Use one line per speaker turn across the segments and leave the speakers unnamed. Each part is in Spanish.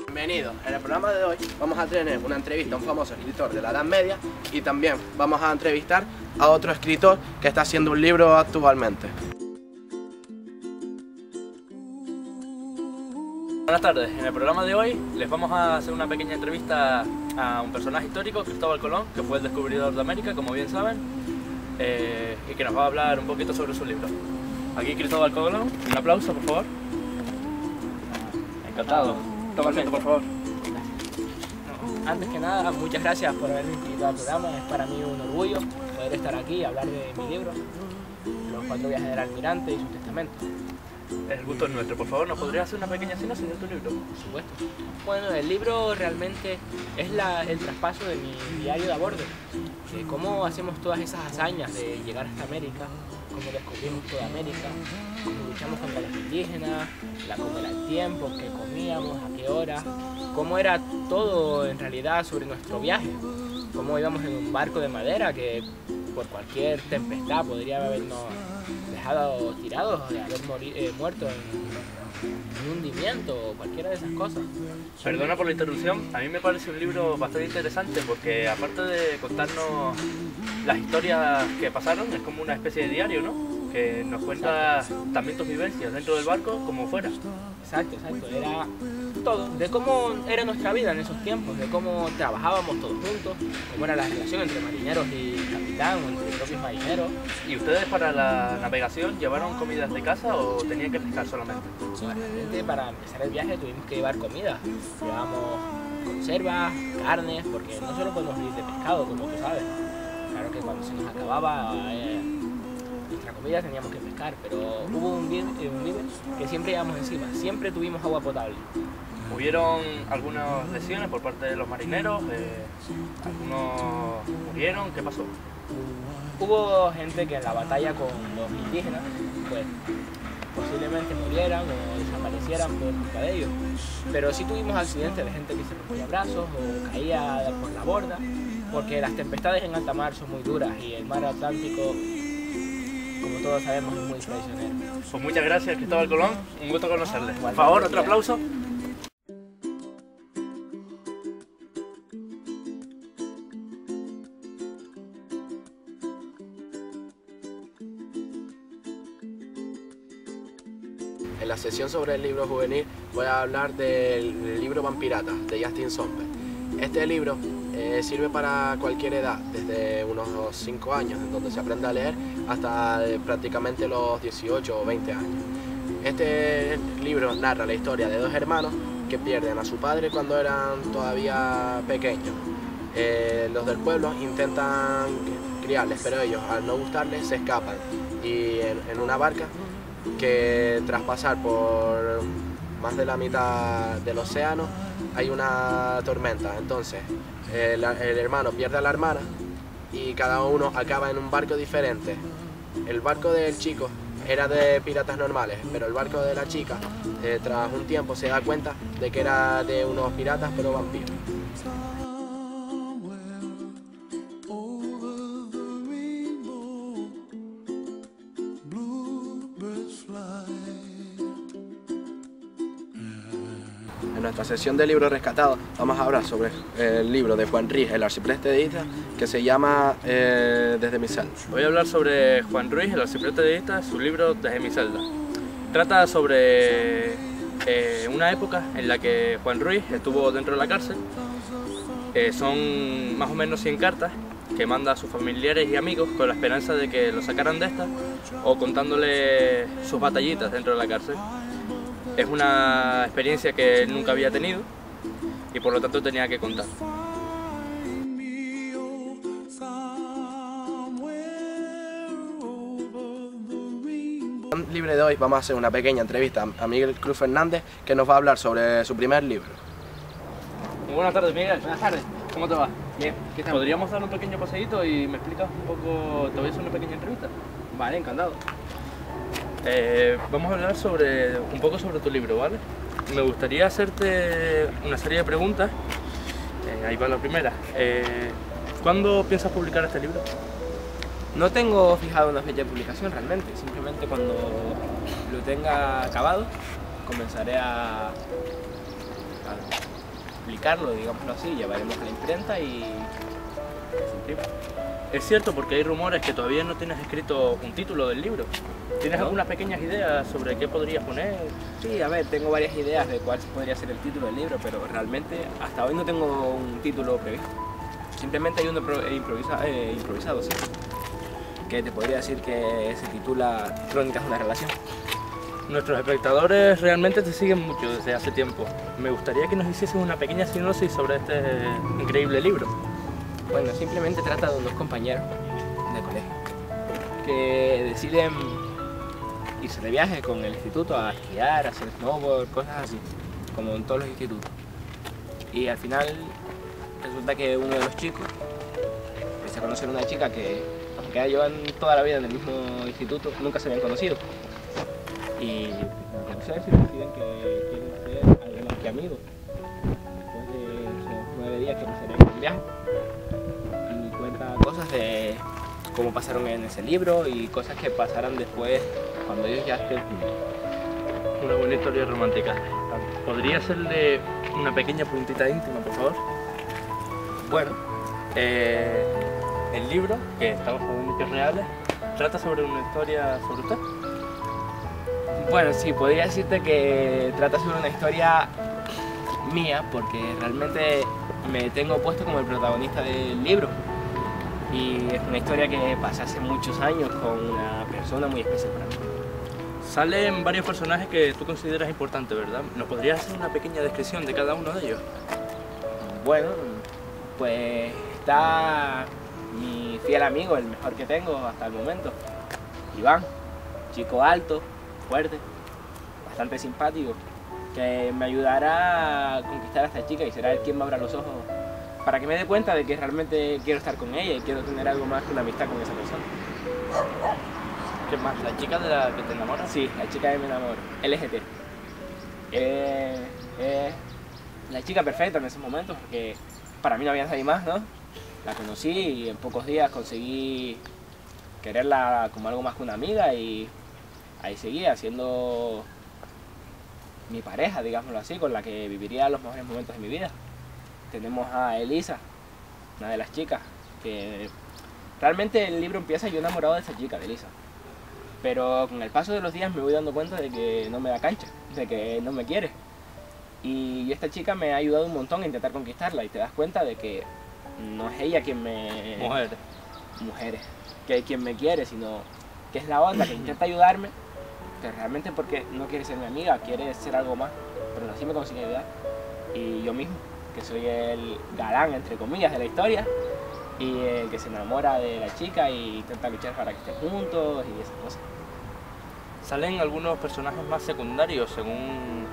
Bienvenidos. En el programa de hoy vamos a tener una entrevista a un famoso escritor de la Edad Media y también vamos a entrevistar a otro escritor que está haciendo un libro actualmente.
Buenas tardes, en el programa de hoy les vamos a hacer una pequeña entrevista a un personaje histórico, Cristóbal Colón, que fue el descubridor de América, como bien saben, y que nos va a hablar un poquito sobre su libro. Aquí Cristóbal Colón, un aplauso por favor. Encantado. Toma asiento por favor.
Antes que nada, muchas gracias por haberme invitado al programa. Es para mí un orgullo poder estar aquí y hablar de mi libro, Los 4 viajes del almirante y su testamento.
El gusto es nuestro. Por favor, ¿nos podrías hacer una pequeña sinopsis de tu libro?
Por supuesto. Bueno, el libro realmente es el traspaso de mi diario de a bordo, de cómo hacemos todas esas hazañas de llegar hasta América, cómo descubrimos toda América, cómo luchamos contra los indígenas, cómo era el tiempo, qué comíamos, a qué hora, cómo era todo en realidad sobre nuestro viaje, cómo íbamos en un barco de madera que por cualquier tempestad podría habernos dejado tirados, de haber muerto en un hundimiento o cualquiera de esas cosas.
Perdona por la interrupción, a mí me parece un libro bastante interesante porque aparte de contarnos las historias que pasaron, es como una especie de diario, ¿no? Que nos cuenta también tus vivencias dentro del barco como fuera.
Exacto, era todo, de cómo era nuestra vida en esos tiempos, de cómo trabajábamos todos juntos, cómo era la relación entre marineros y capitán o entre propios marineros.
¿Y ustedes para la navegación llevaron comidas de casa o tenían que pescar solamente?
Realmente para empezar el viaje tuvimos que llevar comida, llevamos conservas, carnes, porque no solo podemos vivir de pescado, como tú sabes. Claro que cuando se nos acababa nuestra comida teníamos que pescar, pero hubo un vídeo que siempre llevamos encima, siempre tuvimos agua potable.
¿Hubieron algunas lesiones por parte de los marineros? ¿Algunos murieron? ¿Qué pasó?
Hubo gente que en la batalla con los indígenas, pues posiblemente murieran o desaparecieran por culpa de ellos, pero sí tuvimos accidentes de gente que se rompía brazos o caía por la borda, porque las tempestades en alta mar son muy duras y el mar Atlántico, como todos sabemos, es muy traicionero.
Pues muchas gracias, Cristóbal Colón, un gusto conocerle. Por favor, otro aplauso.
En la sesión sobre el libro juvenil voy a hablar del libro Vampirata de Justin Somerville. Este libro sirve para cualquier edad, desde unos 5 años, en donde se aprende a leer, hasta prácticamente los 18 o 20 años. Este libro narra la historia de 2 hermanos que pierden a su padre cuando eran todavía pequeños. Los del pueblo intentan criarles, pero ellos, al no gustarles, se escapan y en una barca que tras pasar por más de la mitad del océano hay una tormenta. Entonces el hermano pierde a la hermana y cada uno acaba en un barco diferente. El barco del chico era de piratas normales, pero el barco de la chica tras un tiempo se da cuenta de que era de unos piratas pero vampiros. En nuestra sesión de libros rescatados vamos a hablar sobre el libro de Juan Ruiz, El arcipreste de Ita, que se llama Desde mi celda.
Voy a hablar sobre Juan Ruiz, El arcipreste de Ita, su libro Desde mi celda. Trata sobre una época en la que Juan Ruiz estuvo dentro de la cárcel. Son más o menos 100 cartas que manda a sus familiares y amigos con la esperanza de que lo sacaran de esta o contándole sus batallitas dentro de la cárcel. Es una experiencia que él nunca había tenido y por lo tanto tenía que contar.
En el libro de hoy vamos a hacer una pequeña entrevista a Miguel Cruz Fernández, que nos va a hablar sobre su primer libro.
Muy buenas tardes, Miguel.
Buenas tardes.
¿Cómo te va?
Bien, ¿qué tal?
¿Podríamos dar un pequeño paseíto y me explicas un poco? Te voy a hacer una pequeña entrevista.
Vale, encantado.
Vamos a hablar un poco sobre tu libro, ¿vale? Me gustaría hacerte una serie de preguntas. Ahí va la primera. ¿Cuándo piensas publicar este libro?
No tengo fijado una fecha de publicación realmente, simplemente cuando lo tenga acabado
comenzaré a publicarlo, digámoslo así, llevaremos a la imprenta y se imprime.
Es cierto, porque hay rumores que todavía no tienes escrito un título del libro. ¿Tienes
¿No?
algunas pequeñas ideas sobre qué podrías poner?
Sí, a ver, tengo varias ideas de cuál podría ser el título del libro, pero realmente hasta hoy no tengo un título previsto. Simplemente hay uno improvisado, sí, que te podría decir que se titula Crónicas de una relación.
Nuestros espectadores realmente te siguen mucho desde hace tiempo. Me gustaría que nos hicieses una pequeña sinopsis sobre este increíble libro.
Bueno, simplemente trata de unos compañeros de colegio que deciden irse de viaje con el instituto a esquiar, a hacer snowboard, cosas así, como en todos los institutos. Y al final resulta que uno de los chicos empieza a conocer a una chica que, aunque ya llevan toda la vida en el mismo instituto, nunca se habían conocido. Y al conocerse deciden que quieren ser algo más que amigos. Después de esos 9 días que pasarían en el viaje. Y cuenta cosas de cómo pasaron en ese libro y cosas que pasarán después cuando ellos ya estén juntos.
Una buena historia romántica. ¿Podría hacerle una pequeña puntita íntima, por favor?
Bueno,
El libro, que está basado en hechos reales, trata sobre una historia sobre usted.
bueno, sí, podría decirte que trata sobre una historia mía porque realmente me tengo puesto como el protagonista del libro. Y es una historia que pasé hace muchos años con una persona muy especial para mí.
Salen varios personajes que tú consideras importantes, ¿verdad? ¿Nos podrías hacer una pequeña descripción de cada uno de ellos?
Bueno, pues está mi fiel amigo, el mejor que tengo hasta el momento, Iván, chico alto, fuerte, bastante simpático, que me ayudará a conquistar a esta chica y será él quien me abra los ojos para que me dé cuenta de que realmente quiero estar con ella y quiero tener algo más que una amistad con esa persona.
¿Qué más? ¿La chica de la que te enamoras?
Sí, la chica que me enamoro, LGT. La chica perfecta en ese momento, porque para mí no había nadie más, ¿no? La conocí y en pocos días conseguí quererla como algo más que una amiga y ahí seguía siendo mi pareja, digámoslo así, con la que viviría los mejores momentos de mi vida. Tenemos a Elisa, una de las chicas, que realmente el libro empieza yo enamorado de esa chica, de Elisa. Pero con el paso de los días me voy dando cuenta de que no me da cancha, de que no me quiere. Y esta chica me ha ayudado un montón a intentar conquistarla y te das cuenta de que no es ella quien me... Mujeres. Que quien me quiere, sino que es la otra que intenta ayudarme, que realmente porque no quiere ser mi amiga, quiere ser algo más, pero así me consigue ayudar. Y yo mismo, que soy el galán, entre comillas, de la historia, y el que se enamora de la chica y intenta luchar para que estén juntos y esas cosas.
Salen algunos personajes más secundarios, según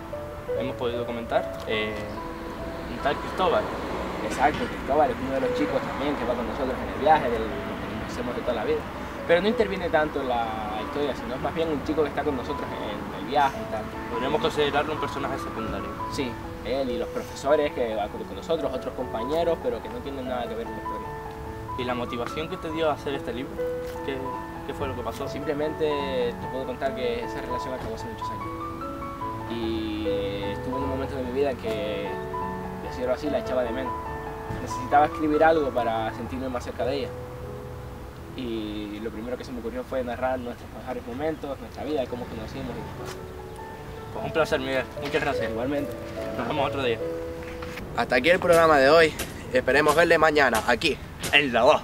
hemos podido comentar. Un tal Cristóbal.
Exacto, Cristóbal es uno de los chicos también que va con nosotros en el viaje, del que conocemos de toda la vida. Pero no interviene tanto en la historia, sino es más bien un chico que está con nosotros en el viaje y tal.
Podríamos considerarlo un personaje secundario.
Sí, él y los profesores que van con nosotros, otros compañeros, pero que no tienen nada que ver con la historia.
¿Y la motivación que te dio a hacer este libro? ¿Qué fue lo que pasó?
Simplemente te puedo contar que esa relación acabó hace muchos años. Y estuve en un momento de mi vida en que, decirlo así, la echaba de menos. Necesitaba escribir algo para sentirme más cerca de ella. Y lo primero que se me ocurrió fue narrar nuestros mejores momentos, nuestra vida, cómo conocimos y cosas.
Pues un placer, Miguel. Muchas gracias.
Igualmente.
Nos vemos otro día.
Hasta aquí el programa de hoy. Esperemos verle mañana, aquí.
En la voz.